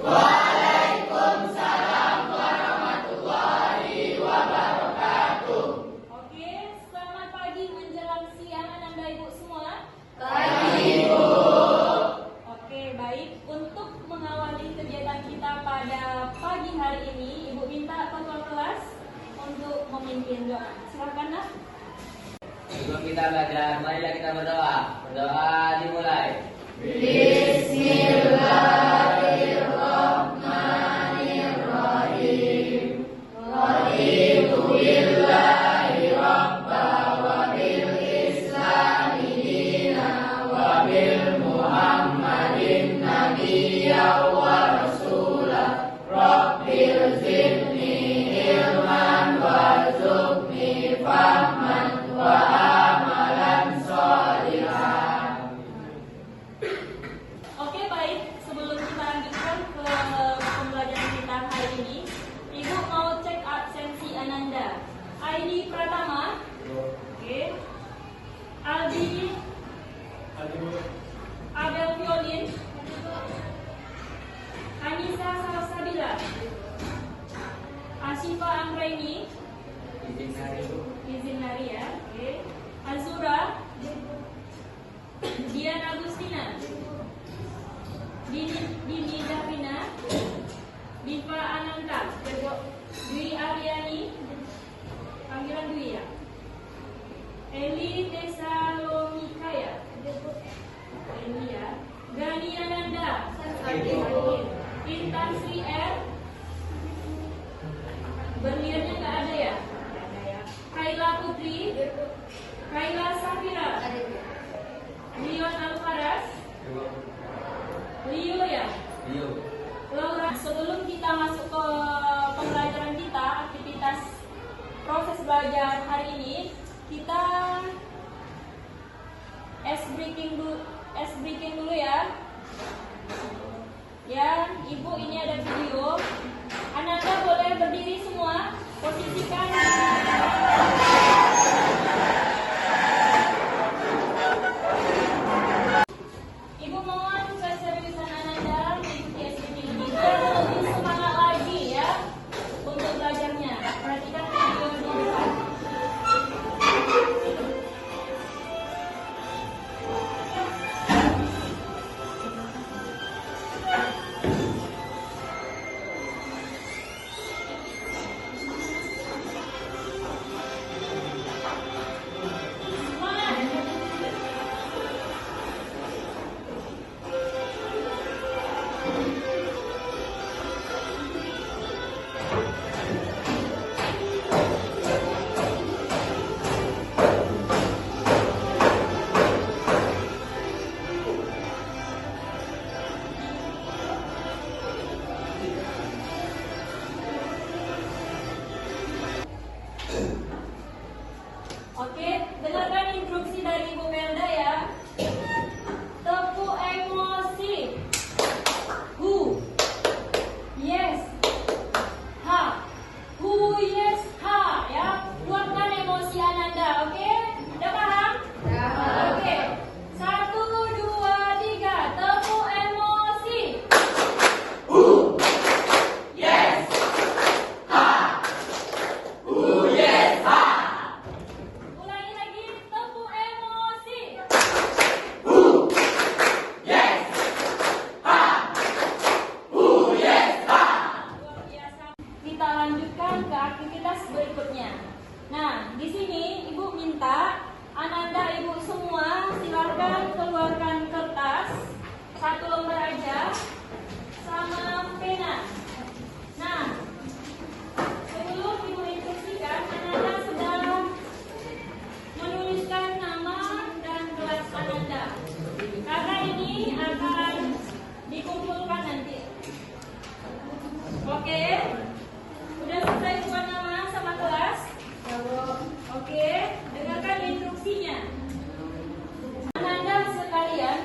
Waalaikumsalam warahmatullahi wabarakatuh. Oke, selamat pagi menjelang siang Ananda Ibu semua. Pagi Ibu. Oke, baik. Untuk mengawali kegiatan kita pada pagi hari ini, Ibu minta ketua kelas untuk memimpin doa. Silakan, Nak. Sebelum kita belajar, marilah kita berdoa. Berdoa dimulai. Bismillahirrahmanirrahim. Raditu billahi rabba wa bil islami dina wa bil muhammadin nabiyya wa rasulah. Rabbil zidni ilman warzuqni fahman wa amalan sholihan. Oke, baik. Sebelum kita lanjutkan ke pembelajaran kita hari ini, Ibu mau cek absensi Ananda. ID Pratama. Oke. Aldi. Adel Violin. Anissa Salsabila. Ashifa Anggraini. Izin Nari ya. Oke. Azura. Dian Agustina. Dini Davina. Diva Ananta. Dwi Aryani. Panggilan Dwi ya. Eli Desalomikaya. Eli ya. Gani Ananda. Intan Sri R. Berliannya nggak ada ya? Nggak ada ya. Kaila Putri. Kaila Safira. Leon Alvaras. Leo ya? Laura. Sebelum kita masuk ke pembelajaran kita, aktivitas proses belajar hari ini, kita ice breaking dulu ya. Ya, Ibu, ini ada video. Ananda boleh berdiri semua, posisikan. Ibu mohon keseriusan Ananda mengikuti SBB ini biar lebih semangat lagi ya untuk belajarnya. Perhatikan video di depan. Oke, dengarkan instruksi dari Ibu Melda ya. Tepuk emosi. Who? Yes. Ha. Who? Yes. Ha. Ya. Kuatkan emosi Ananda. Oke? Udah paham? Oke. 1, 2, 3. Tepuk emosi. Yes. Ha. Yes. Ha. Ulangi lagi. Tepuk emosi. Yes. Ha. Yes. Ha. Luar biasa. Kita lanjutkan ke aktivitas berikutnya. Nah, di sini Ibu minta Ananda Ibu semua silakan keluarkan kertas 1 lembar aja sama pena. Nah, sebelum Ibu instruksikan, Ananda sedang menuliskan nama dan kelas Ananda. Karena ini akan dikumpulkan nanti. Oke, udah selesai buat nama sama kelas? Oke, dengarkan instruksinya. Ananda sekalian,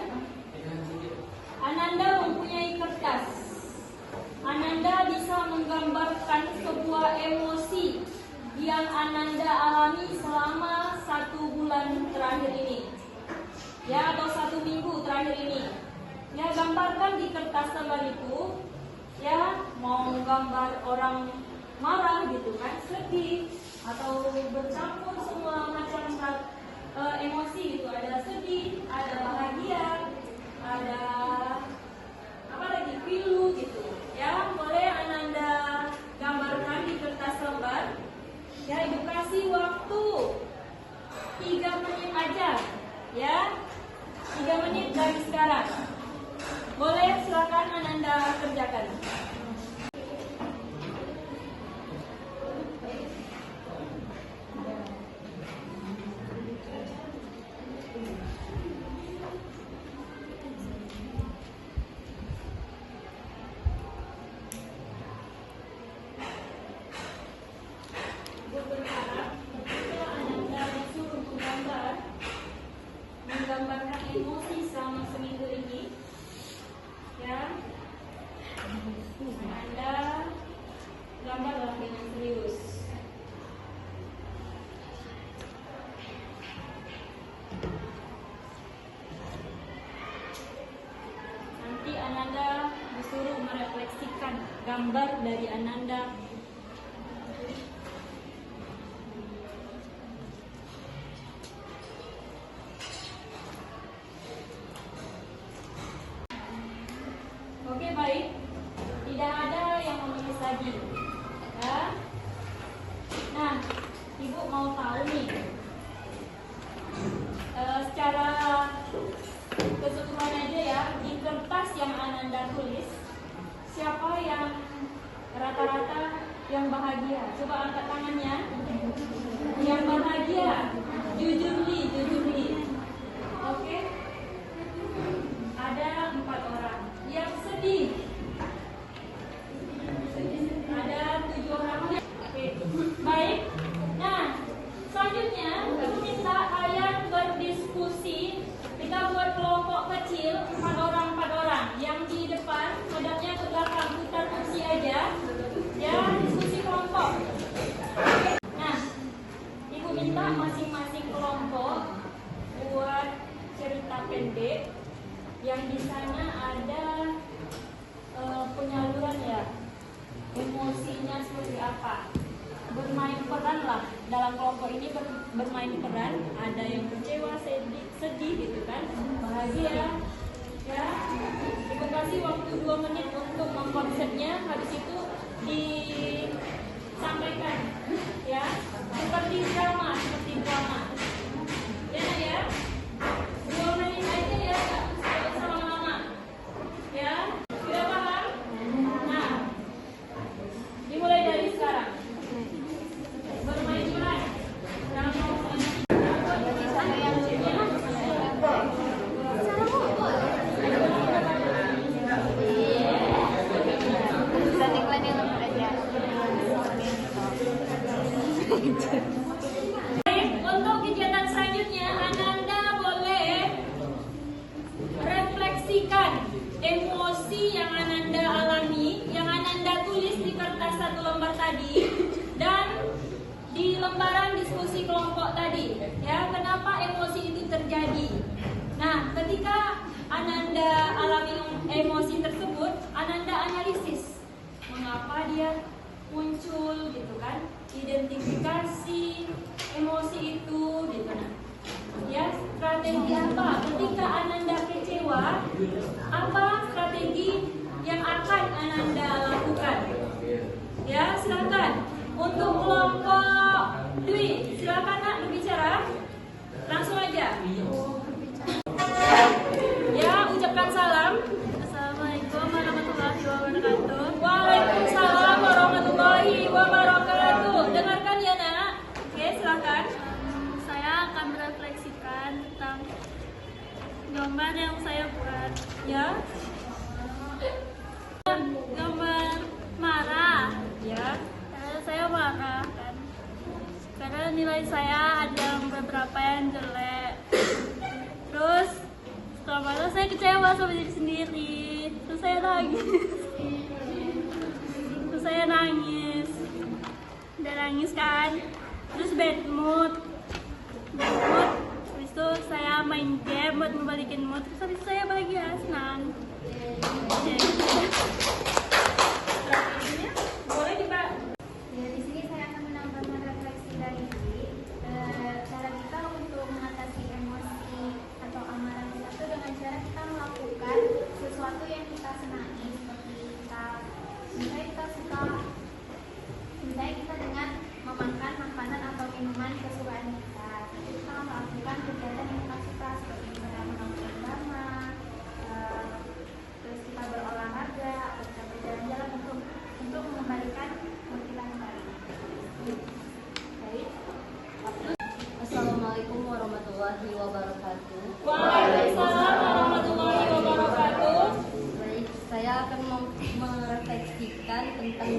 Ananda mempunyai kertas. Ananda bisa menggambarkan sebuah emosi yang Ananda alami selama 1 bulan terakhir ini. Ya, atau 1 minggu terakhir ini. Ya, gambarkan di kertas tebal itu ya mau gambar orang marah gitu kan, sedih atau bercampur semua macam emosi gitu, ada sedih, ada bahagia, ada apa lagi, pilu gitu ya. Boleh Ananda gambarkan di kertas lembar ya. Edukasi waktu 3 menit aja ya, 3 menit dari sekarang. Boleh, silakan Ananda kerjakan. Menggambarkan emosi selama seminggu ini ya. Anda gambarlah dengan serius. Nanti Ananda disuruh merefleksikan gambar dari Ananda. Oke, baik. Tidak ada yang menulis lagi. Ya. Nah, Ibu mau tahu nih. Secara keseluruhan aja ya, di kertas yang Ananda tulis, siapa yang rata-rata yang bahagia? Coba angkat tangannya. Yang bahagia. Jujurly. Oke. Ada 4 orang. Yang sedih ada 7 orang. Oke, baik. Nah, selanjutnya aku minta kalian berdiskusi. Kita buat kelompok kecil 4 orang. Yang di depan hadapnya ke belakang, putar kursi aja ya, diskusi kelompok. Oke. Nah, Ibu minta masing-masing kelompok buat cerita pendek yang di sana ada penyaluran ya, emosinya seperti apa, bermain peran lah dalam kelompok ini, bermain peran. Ada yang kecewa, sedih gitu kan, bahagia ya. Ibu kasih waktu 2 menit untuk mengkonsepnya, habis itu disampaikan ya, seperti drama ya. Nak ya, 2 menit aja ya, nggak usah lama-lama ya. Sudah paham? Nah, dimulai dari sekarang. Bermain peran dalam kelompok ini. Untuk kegiatan selanjutnya, Ananda boleh refleksikan emosi yang Ananda alami, yang Ananda tulis di kertas 1 lembar tadi, dan di lembaran diskusi kelompok tadi ya. Kenapa emosi itu terjadi? Nah, ketika Ananda alami emosi tersebut, Ananda analisis mengapa dia muncul gitu kan, identifikasi emosi itu gitu. Nah ya, strategi apa ketika Ananda kecewa, apa strategi yang akan Ananda lakukan ya. Silakan untuk kelompok Dwi, silakan Nak berbicara langsung aja ya. Ucapkan salam. Assalamualaikum warahmatullahi wabarakatuh. Waalaikumsalam warahmatullahi wabarakatuh. Dengarkan ya Nak. Oke, silakan. Saya akan merefleksikan tentang gambar yang saya buat. Ya. Gambar marah. Ya. Karena saya marah kan. Karena nilai saya ada beberapa yang jelek. Terus setelah marah saya kecewa sama diri sendiri. Terus saya nangis. Udah nangis kan. Terus bad mood. Habis itu saya main game buat membalikin mood. Terus habis itu saya bahagia, senang.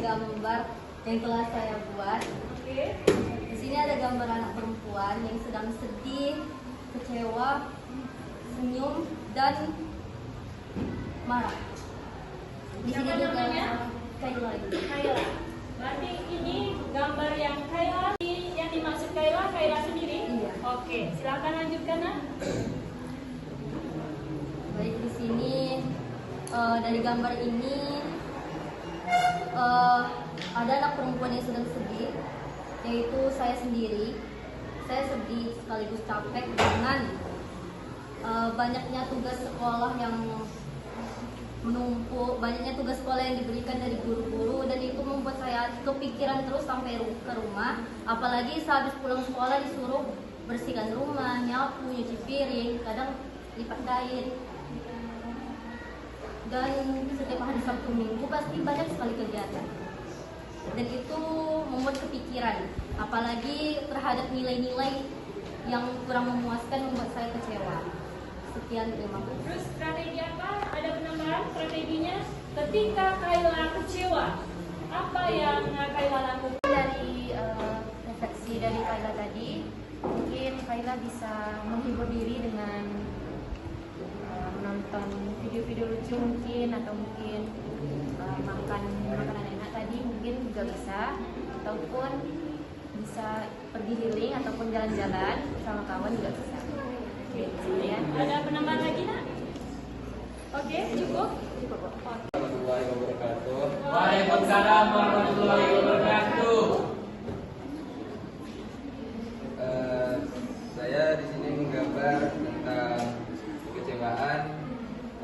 gambar yang telah saya buat. Oke. Di sini ada gambar anak perempuan yang sedang sedih, kecewa, senyum, dan marah. Di sini Siapa juga namanya? Kayla. Kayla. Berarti ini gambar yang Kayla, yang dimaksud Kayla, Kayla sendiri? Iya. Oke, silakan lanjutkan, Nak. Baik, di sini dari gambar ini ada anak perempuan yang sedang sedih, yaitu saya sendiri. Saya sedih sekaligus capek dengan banyaknya tugas sekolah yang menumpuk, banyaknya tugas sekolah yang diberikan dari guru-guru, dan itu membuat saya kepikiran terus sampai ke rumah. Apalagi sehabis pulang sekolah disuruh bersihkan rumah, nyapu, nyuci piring, kadang lipat kain. Dan setiap hari Sabtu Minggu pasti banyak sekali kegiatan. Dan itu membuat kepikiran, apalagi terhadap nilai-nilai yang kurang memuaskan, membuat saya kecewa. Sekian, terima kasih. Terus strategi apa? Ada penambahan strateginya ketika Kayla kecewa. Apa yang Kayla lakukan? Dari refleksi dari Kayla tadi, mungkin Kayla bisa menghibur diri dengan menonton video-video lucu mungkin, atau mungkin makan makanan enak tadi mungkin juga bisa, ataupun bisa pergi healing ataupun jalan-jalan sama kawan juga bisa. Oke, sekian. Ada penambahan lagi, Nak? Oke, cukup? Cukup. Warahmatullahi wabarakatuh. Waalaikumsalam warahmatullahi wabarakatuh. Saya di sini menggambar tentang kekecewaan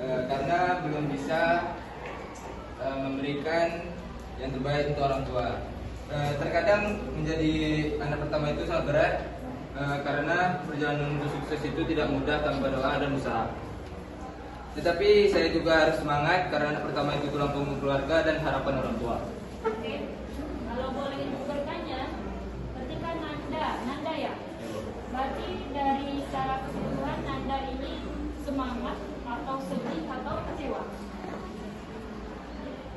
karena belum bisa memberikan yang terbaik untuk orang tua. Terkadang menjadi anak pertama itu sangat berat karena perjalanan untuk sukses itu tidak mudah tanpa doa dan usaha. Tetapi saya juga harus semangat karena anak pertama itu tulang punggung keluarga dan harapan orang tua. Oke. Kalau boleh ibu bertanya, ketika Nanda ya? Berarti dari secara keseluruhan Nanda ini semangat atau sedih atau kecewa?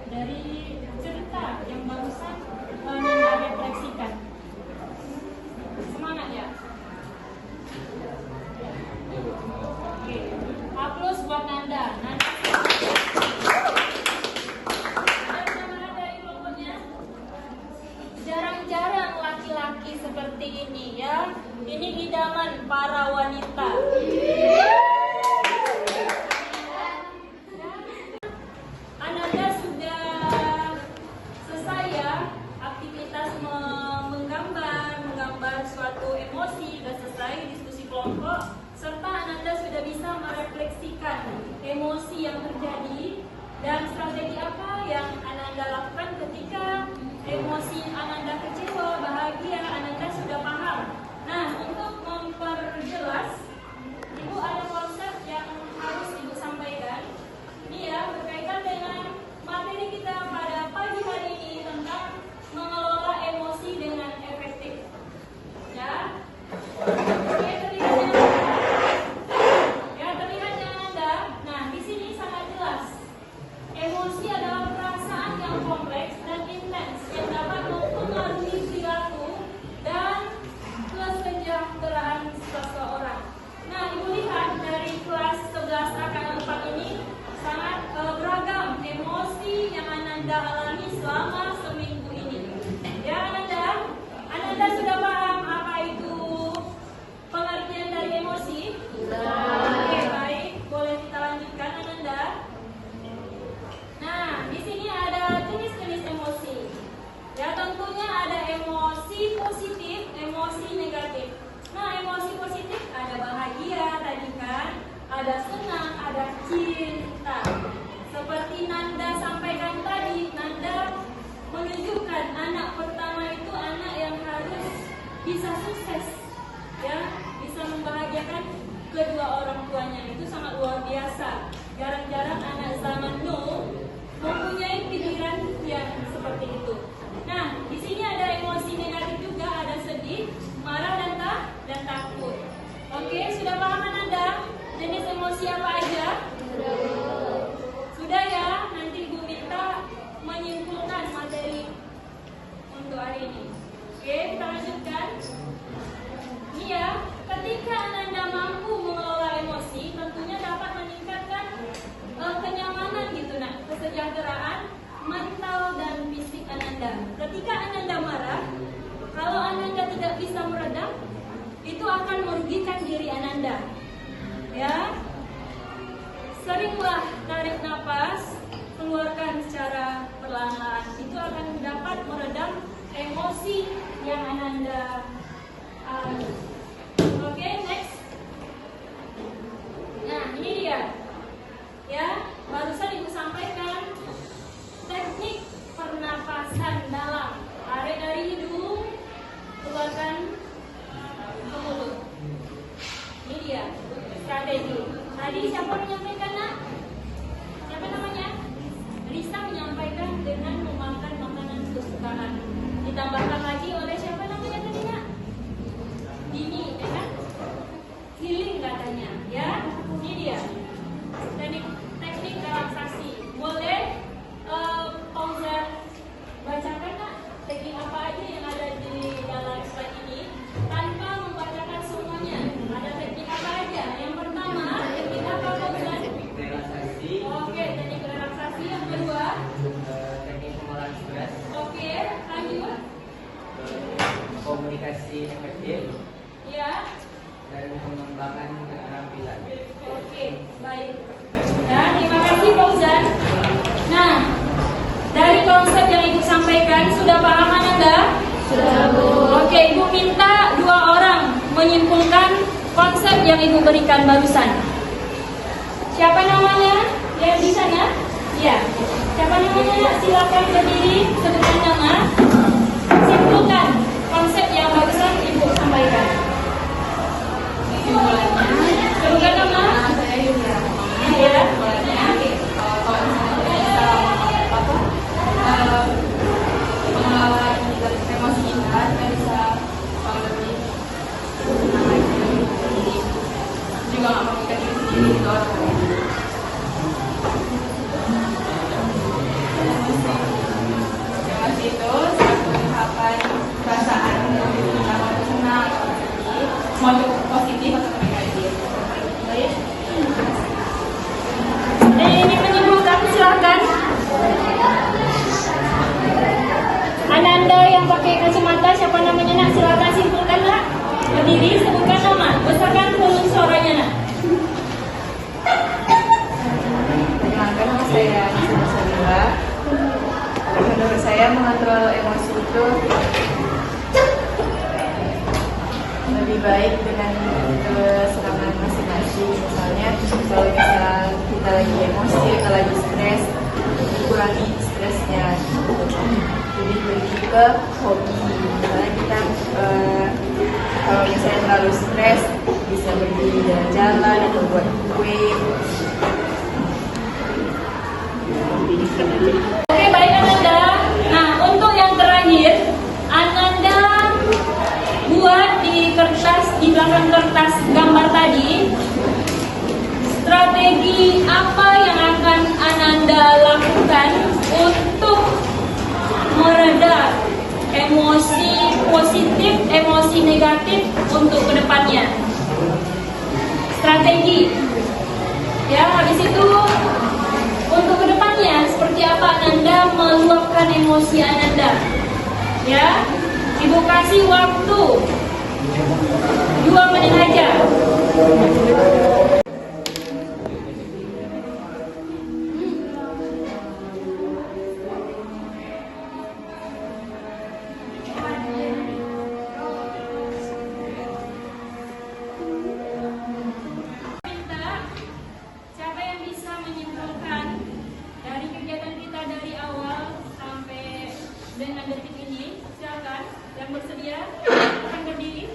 Dari cerita yang barusan Nanda refleksikan, semangat ya? Oke, aplaus buat Nanda. Nanda. Jarang-jarang laki-laki seperti ini ya. Ini idaman para wanita. Ananda sudah selesai ya aktivitas menggambar suatu emosi, sudah selesai diskusi kelompok, serta Ananda sudah bisa merefleksikan emosi yang terjadi dan strategi apa yang Ananda lakukan ketika emosi Ananda kecewa, bahagia, Ananda sudah paham. Nah, untuk memperjelas, Ibu ada konsep yang harus Ibu sampaikan. Ini ya, berkaitan dengan materi kita pada pagi hari ini tentang mengelola emosi dengan efektif. Ya, oke, terlihatnya, ya terlihatnya Anda. Nah, di sini sangat jelas. Emosi adalah perasaan yang kompleks dan intens yang dapat mempengaruhi perilaku dan kesejahteraan seseorang. Nah, Ibu lihat dari kelas 11 KK4 ini sangat beragam emosi yang Ananda alami selama seminggu ini. Ya, Ananda sudah paham apa itu pengertian dari emosi? Oke, baik. Boleh kita lanjutkan, Ananda? Nah, di sini ada jenis-jenis emosi. Ya, tentunya ada emosi positif, emosi negatif. Nah, emosi positif ada bahagia tadi kan, ada senang, ada cinta. Seperti Nanda sampaikan tadi, Nanda menunjukkan anak pertama itu anak yang harus bisa sukses, ya, bisa membahagiakan kedua orang tuanya. Itu sangat luar biasa. Jarang-jarang anak zaman now mempunyai pikiran yang seperti itu. Nah, di sini ada emosi negatif juga, ada sedih, marah, dan takut. Oke, sudah paham Anda jenis emosi apa aja? Sudah ya. Nanti Ibu minta menyimpulkan materi ketika Ananda marah, kalau Ananda tidak bisa meredam, itu akan merugikan diri Ananda. Ya, seringlah tarik nafas, keluarkan secara perlahan. Itu akan dapat meredam emosi yang Ananda alami. Oke, next. Nah, ini dia. Ya, barusan Ibu sampaikan teknik pernapasan dalam. Tarik dari hidung, keluarkan ke mulut. Ini dia strategi. Tadi siapa menyampaikan, Nak? Siapa namanya? Risa menyampaikan dengan memakan makanan kesukaan. Ditambahkan lagi oleh siapa namanya tadi, Nak? Dini, ya kan? Healing katanya, ya. Ini dia. Teknik relaksasi. Boleh Fauzan bacakan, Nak, teknik apa aja yang ada di dalam slide ini tanpa membacakan semuanya. Ada teknik apa aja? Yang pertama, teknik apa, Fauzan? Relaksasi. Oke, teknik relaksasi. Yang kedua, Teknik pengolahan stres. oke, lanjut. Komunikasi efektif Ya, dan pengembangan keterampilan. oke, baik. Dan terima kasih, Fauzan. Nah, dari konsep yang Ibu sampaikan, sudah paham Anda? Sudah, Bu. Oke, Ibu minta 2 orang menyimpulkan konsep yang Ibu berikan barusan. Siapa namanya? Yang di sana? Ya. Siapa namanya? Silakan berdiri, sebutkan nama. Simpulkan konsep yang barusan Ibu sampaikan. Sebutkan nama. Ya. Emosi kita bisa lebih juga nggak merugikan diri sendiri gitu orang lain. Emosi itu suatu ungkapan perasaan yang kita mau senang, mau positif atau negatif. Baik. Ini menyimpulkan, silakan. Ananda yang pakai kacamata, siapa namanya, Nak? Silakan simpulkan, Nak. Berdiri, sebutkan nama. Besarkan volume suaranya, Nak. Perkenalkan, nama saya Nisa Salila. Menurut saya mengontrol emosi itu lebih baik dengan keserangan masing-masing. Misalnya kalau kita lagi emosi, kita lagi stres, kurangi stresnya. Lebih pergi ke hobi. Misalnya kita kalau misalnya terlalu stres, bisa pergi jalan-jalan atau buat kue. Oke, baik Ananda. Nah, untuk yang terakhir, Ananda buat di belakang kertas gambar tadi, strategi apa yang akan Ananda lakukan untuk meredam emosi positif, emosi negatif untuk kedepannya. Strategi. Ya, habis itu untuk kedepannya seperti apa Ananda meluapkan emosi Ananda. Ya, Ibu kasih waktu 2 menit aja. Minta siapa yang bisa menyimpulkan dari kegiatan kita dari awal sampai dengan detik ini. Silakan yang bersedia akan berdiri.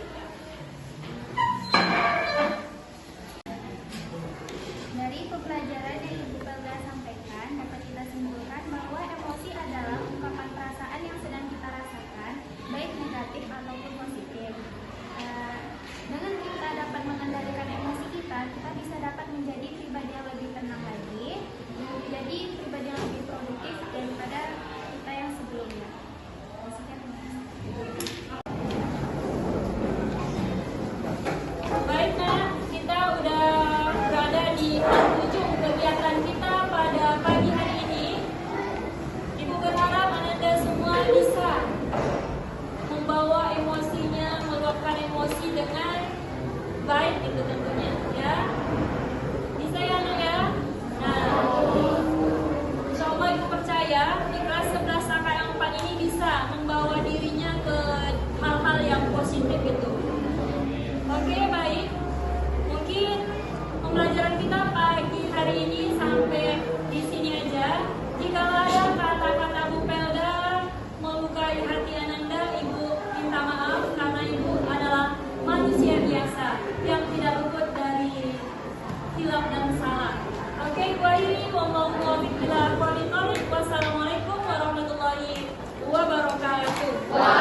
Dari pembelajaran yang Ibu Belga sampaikan, dapat kita simpulkan bahwa emosi adalah ungkapan perasaan yang sedang kita rasakan, baik negatif ataupun positif. Dengan kita dapat mengendalikan emosi kita bisa dapat menjadi pribadi yang lebih tenang lagi, menjadi pribadi yang lebih produktif daripada kita yang sebelumnya. Baik, Nak, kita udah berada di penghujung kegiatan kita pada pagi hari ini. Ibu berharap Wabillahi taufiq. Wassalamualaikum warahmatullahi wabarakatuh.